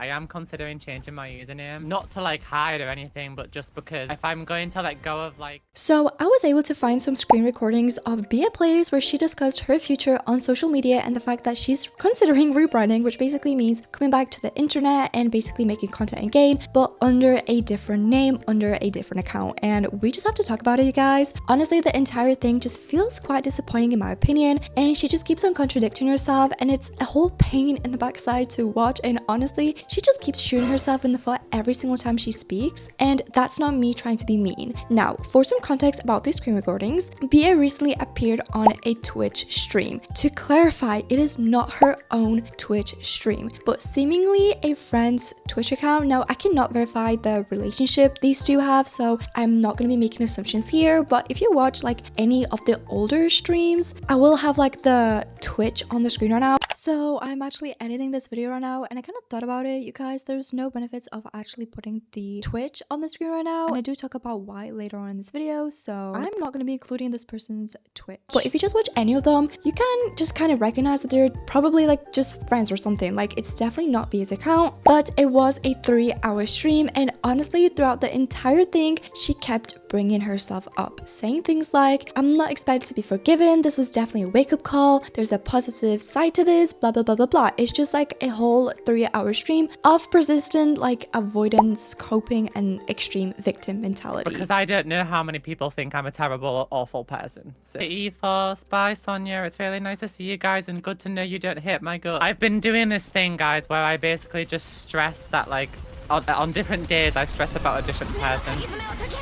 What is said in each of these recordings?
I am considering changing my username, not to like hide or anything, but just because if I'm going to let go of like... So I was able to find some screen recordings of BeaPlays where she discussed her future on social media and the fact that she's considering rebranding, which basically means coming back to the internet and basically making content again, but under a different name, under a different account. And we just have to talk about it, you guys. Honestly, the entire thing just feels quite disappointing in my opinion, and she just keeps on contradicting herself, and it's a whole pain in the backside to watch. And honestly, she just keeps shooting herself in the foot every single time she speaks, and that's not me trying to be mean. Now, for some context about these screen recordings, Bea recently appeared on a Twitch stream. To clarify, it is not her own Twitch stream, but seemingly a friend's Twitch account. Now, I cannot verify the relationship these two have, so I'm not going to be making assumptions here, but if you watch like any of the older streams, I will have like the Twitch on the screen right now. So I'm actually editing this video right now, and I kind of thought about it, you guys. There's no benefits of actually putting the Twitch on the screen right now, and I do talk about why later on in this video, so I'm not going to be including this person's Twitch. But if you just watch any of them, you can just kind of recognize that they're probably like just friends or something. Like, it's definitely not Bea's account, but it was a 3-hour stream, and honestly, throughout the entire thing, she kept bringing herself up, saying things like, I'm not expected to be forgiven, this was definitely a wake-up call, there's a positive side to this, blah blah blah blah blah. It's just like a whole 3-hour stream of persistent like avoidance, coping, and extreme victim mentality. Because I don't know how many people think I'm a terrible, awful person. So, Ethos, bye Sonia, it's really nice to see you guys and good to know you don't hit my gut. I've been doing this thing, guys, where I basically just stress that like on different days I stress about a different person.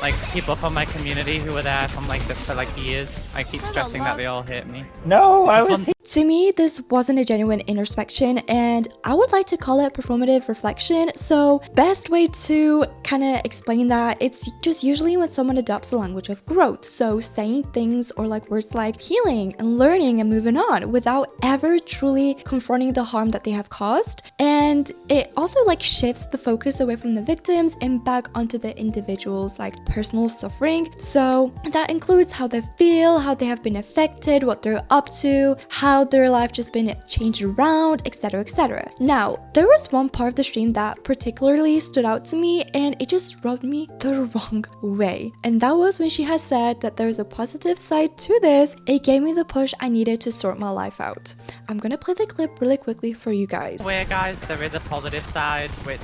Like people from my community who were there from like for like years. I keep stressing that they all hate me. No, I was... To me, this wasn't a genuine introspection, and I would like to call it performative reflection. So best way to kind of explain that, it's just usually when someone adopts the language of growth. So saying things or like words like healing and learning and moving on without ever truly confronting the harm that they have caused. And it also like shifts the focus away from the victims and back onto the individual's like personal suffering. So that includes how they feel, how they have been affected, what they're up to, how their life just been changed around, etc, etc. Now, there was one part of the stream that particularly stood out to me, and it just rubbed me the wrong way, and that was when she had said that there's a positive side to this. It gave me the push I needed to sort my life out. I'm gonna play the clip really quickly for you guys. Where guys, there is a positive side, which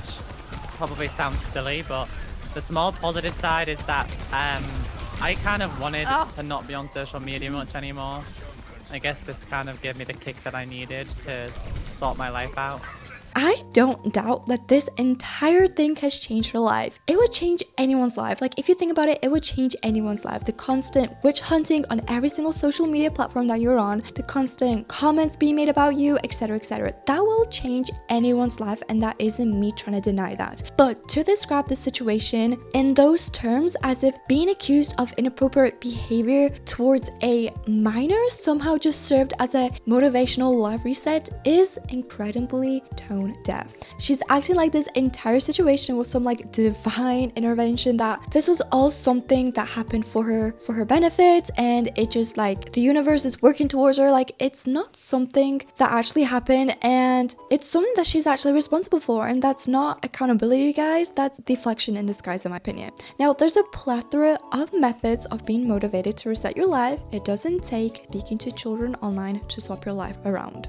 probably sounds silly, but the small positive side is that I kind of wanted to not be on social media much anymore. I guess this kind of gave me the kick that I needed to sort my life out. I don't doubt that this entire thing has changed her life. It would change anyone's life. Like, if you think about it, it would change anyone's life. The constant witch hunting on every single social media platform that you're on, the constant comments being made about you, etc, etc. That will change anyone's life, and that isn't me trying to deny that. But to describe the situation in those terms, as if being accused of inappropriate behavior towards a minor somehow just served as a motivational life reset, is incredibly tone deaf. She's acting like this entire situation was some like divine intervention, that this was all something that happened for her benefit, and it just like the universe is working towards her. Like, it's not something that actually happened, and it's something that she's actually responsible for, and that's not accountability, you guys. That's deflection in disguise, in my opinion. Now, there's a plethora of methods of being motivated to reset your life. It doesn't take speaking to children online to swap your life around.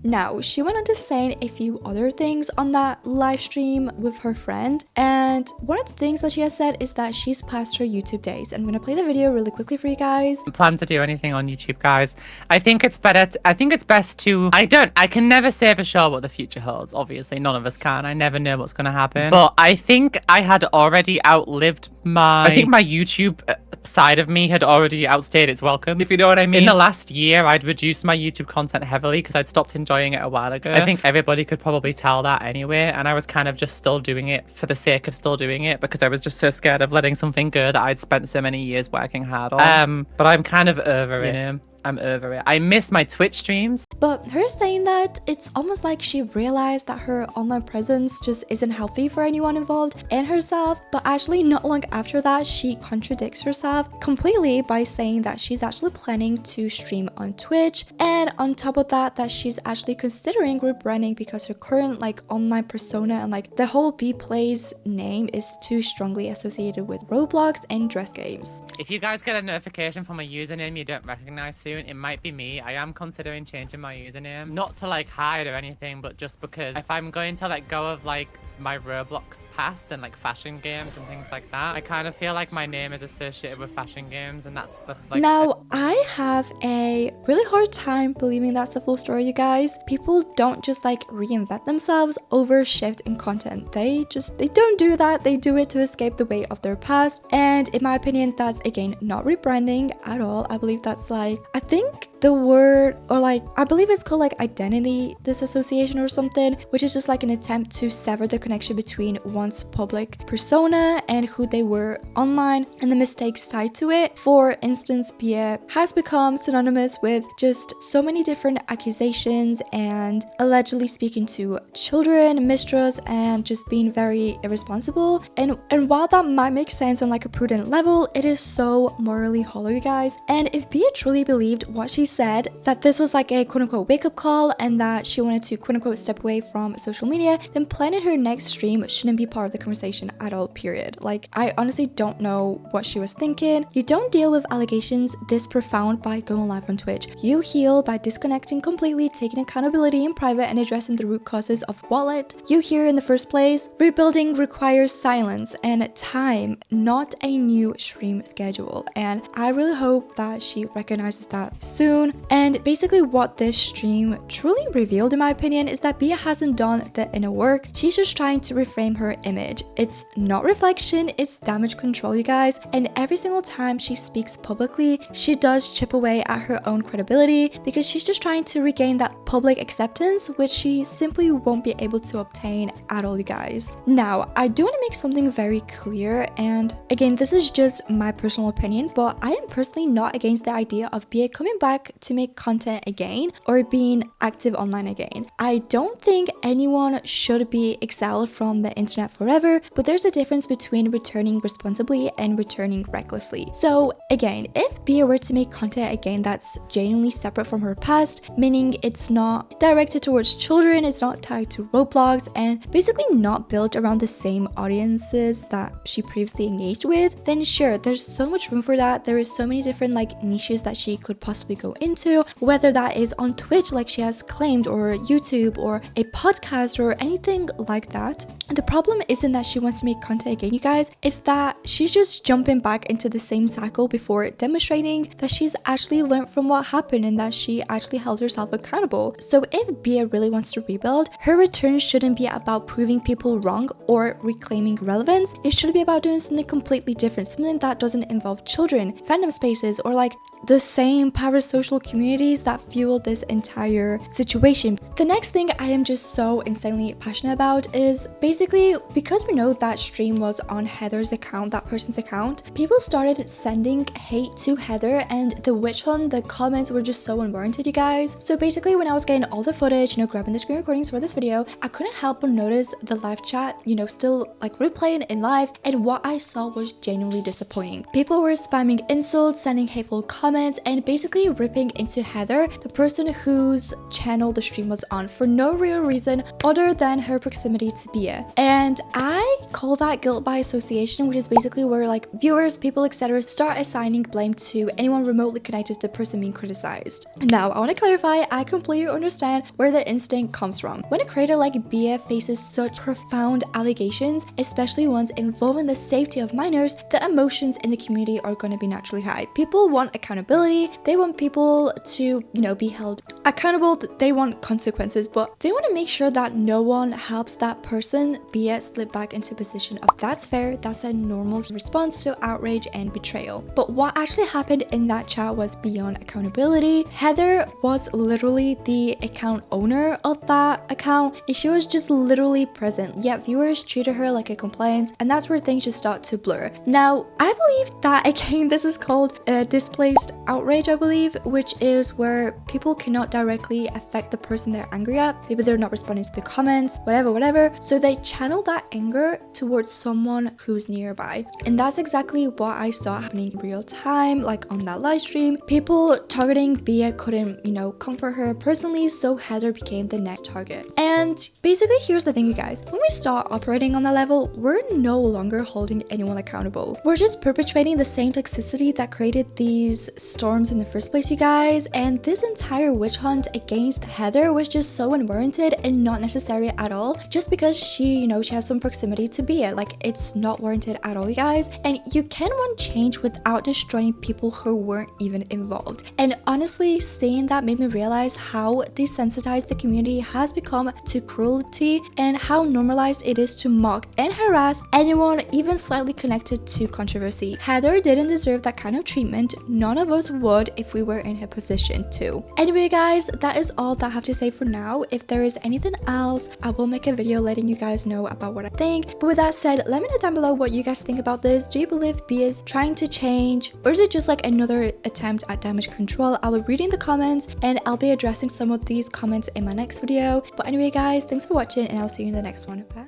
Now, she went on to saying a few other things on that live stream with her friend, and one of the things that she has said is that she's past her YouTube days. I'm gonna play the video really quickly for you guys. I don't plan to do anything on YouTube, guys. I think it's best to... I can never say for sure what the future holds. Obviously, none of us can. I never know what's gonna happen. But I think I had already outlived my... I think my YouTube side of me had already outstayed its welcome, if you know what I mean. In the last year, I'd reduced my YouTube content heavily because I'd stopped enjoying it a while ago. I think everybody could probably tell that anyway, and I was kind of just still doing it for the sake of still doing it because I was just so scared of letting something go that I'd spent so many years working hard on. But I'm kind of over it. I'm over it. I miss my Twitch streams. But her saying that, it's almost like she realized that her online presence just isn't healthy for anyone involved and herself. But actually not long after that, she contradicts herself completely by saying that she's actually planning to stream on Twitch, and on top of that, that she's actually considering rebranding because her current like online persona and like the whole BeaPlays name is too strongly associated with Roblox and dress games. If you guys get a notification from a username you don't recognize soon, it might be me. I am considering changing my username, not to like hide or anything, but just because if I'm going to let go of like my Roblox past and like fashion games and things like that, I kind of feel like my name is associated with fashion games, and that's the like. Now, I have a really hard time believing that's the full story, you guys. People don't just like reinvent themselves over shift in content. They don't do that. They do it to escape the weight of their past. And in my opinion, that's again not rebranding at all. I believe that's like, I think the word, or like, I believe it's called like identity disassociation or something, which is just like an attempt to sever the connection between one's public persona and who they were online and the mistakes tied to it. For instance, Bia has become synonymous with just so many different accusations and allegedly speaking to children, mistrust, and just being very irresponsible. And while that might make sense on like a prudent level, it is so morally hollow, you guys. And if Bia truly believed what she said, that this was like a quote-unquote wake-up call and that she wanted to quote-unquote step away from social media, then planning her next stream shouldn't be part of the conversation at all, period. Like, I honestly don't know what she was thinking. You don't deal with allegations this profound by going live on Twitch. You heal by disconnecting completely, taking accountability in private, and addressing the root causes of what led you here in the first place. Rebuilding requires silence and time, not a new stream schedule. And I really hope that she recognizes that soon. And basically what this stream truly revealed, in my opinion, is that Bia hasn't done the inner work. She's just trying to reframe her image. It's not reflection, it's damage control, you guys. And every single time she speaks publicly, she does chip away at her own credibility because she's just trying to regain that public acceptance, which she simply won't be able to obtain at all, you guys. Now, I do want to make something very clear, and again, this is just my personal opinion, but I am personally not against the idea of Bia coming back to make content again or being active online again. I don't think anyone should be exiled from the internet forever, but there's a difference between returning responsibly and returning recklessly. So again, if Bia were to make content again that's genuinely separate from her past, meaning it's not directed towards children, it's not tied to Roblox, and basically not built around the same audiences that she previously engaged with, then sure, there's so much room for that. There is so many different like niches that she could possibly go into, whether that is on Twitch like she has claimed, or YouTube, or a podcast, or anything like that. And the problem isn't that she wants to make content again, you guys, it's that she's just jumping back into the same cycle before demonstrating that she's actually learned from what happened and that she actually held herself accountable. So if Bia really wants to rebuild, her return shouldn't be about proving people wrong or reclaiming relevance. It should be about doing something completely different, something that doesn't involve children, fandom spaces, or like the same parasocial communities that fuel this entire situation. The next thing I am just so insanely passionate about is basically, because we know that stream was on Heather's account, that person's account, people started sending hate to Heather, and the witch hunt, the comments were just so unwarranted, you guys. So basically, when I was getting all the footage, grabbing the screen recordings for this video, I couldn't help but notice the live chat, still like replaying in live, and what I saw was genuinely disappointing. People were spamming insults, sending hateful comments, and basically ripping into Heather, the person whose channel the stream was on, for no real reason other than her proximity to Bia. And I call that guilt by association, which is basically where like viewers, people, etc. start assigning blame to anyone remotely connected to the person being criticized. Now, I want to clarify, I completely understand where the instinct comes from. When a creator like Bia faces such profound allegations, especially ones involving the safety of minors, the emotions in the community are going to be naturally high. People want accountability, they want people to, be held accountable, they want consequences, but they want to make sure that no one helps that person, Bia, slip back into a position of that's fair, that's a normal response to outrage and betrayal. But what actually happened in that chat was beyond accountability. Heather was literally the account owner of that account, and she was just literally present, yet viewers treated her like a compliance, and that's where things just start to blur. Now, I believe that, again, this is called displaced outrage, I believe, which is where people cannot directly affect the person they're angry at. Maybe they're not responding to the comments, whatever. So they channel that anger towards someone who's nearby. And that's exactly what I saw happening in real time, like on that live stream. People targeting Bea couldn't, comfort her personally, so Heather became the next target. And basically, here's the thing, you guys. When we start operating on that level, we're no longer holding anyone accountable. We're just perpetuating the same toxicity that created these storms in the first place, you guys. And this entire witch hunt against Heather was just so unwarranted and not necessary at all, just because she has some proximity to Bea. Like, it's not warranted at all, you guys. And you can want change without destroying people who weren't even involved. And honestly, seeing that made me realize how desensitized the community has become to cruelty and how normalized it is to mock and harass anyone even slightly connected to controversy. Heather didn't deserve that kind of treatment. None of us would if we were in her position too. Anyway, guys, that is all that I have to say for now. If there is anything else, I will make a video letting you guys know about what I think. But with that said, let me know down below what you guys think about this. Do you believe Bea is trying to change, or is it just like another attempt at damage control? I'll be reading the comments and I'll be addressing some of these comments in my next video. But anyway, guys, thanks for watching and I'll see you in the next one. Bye.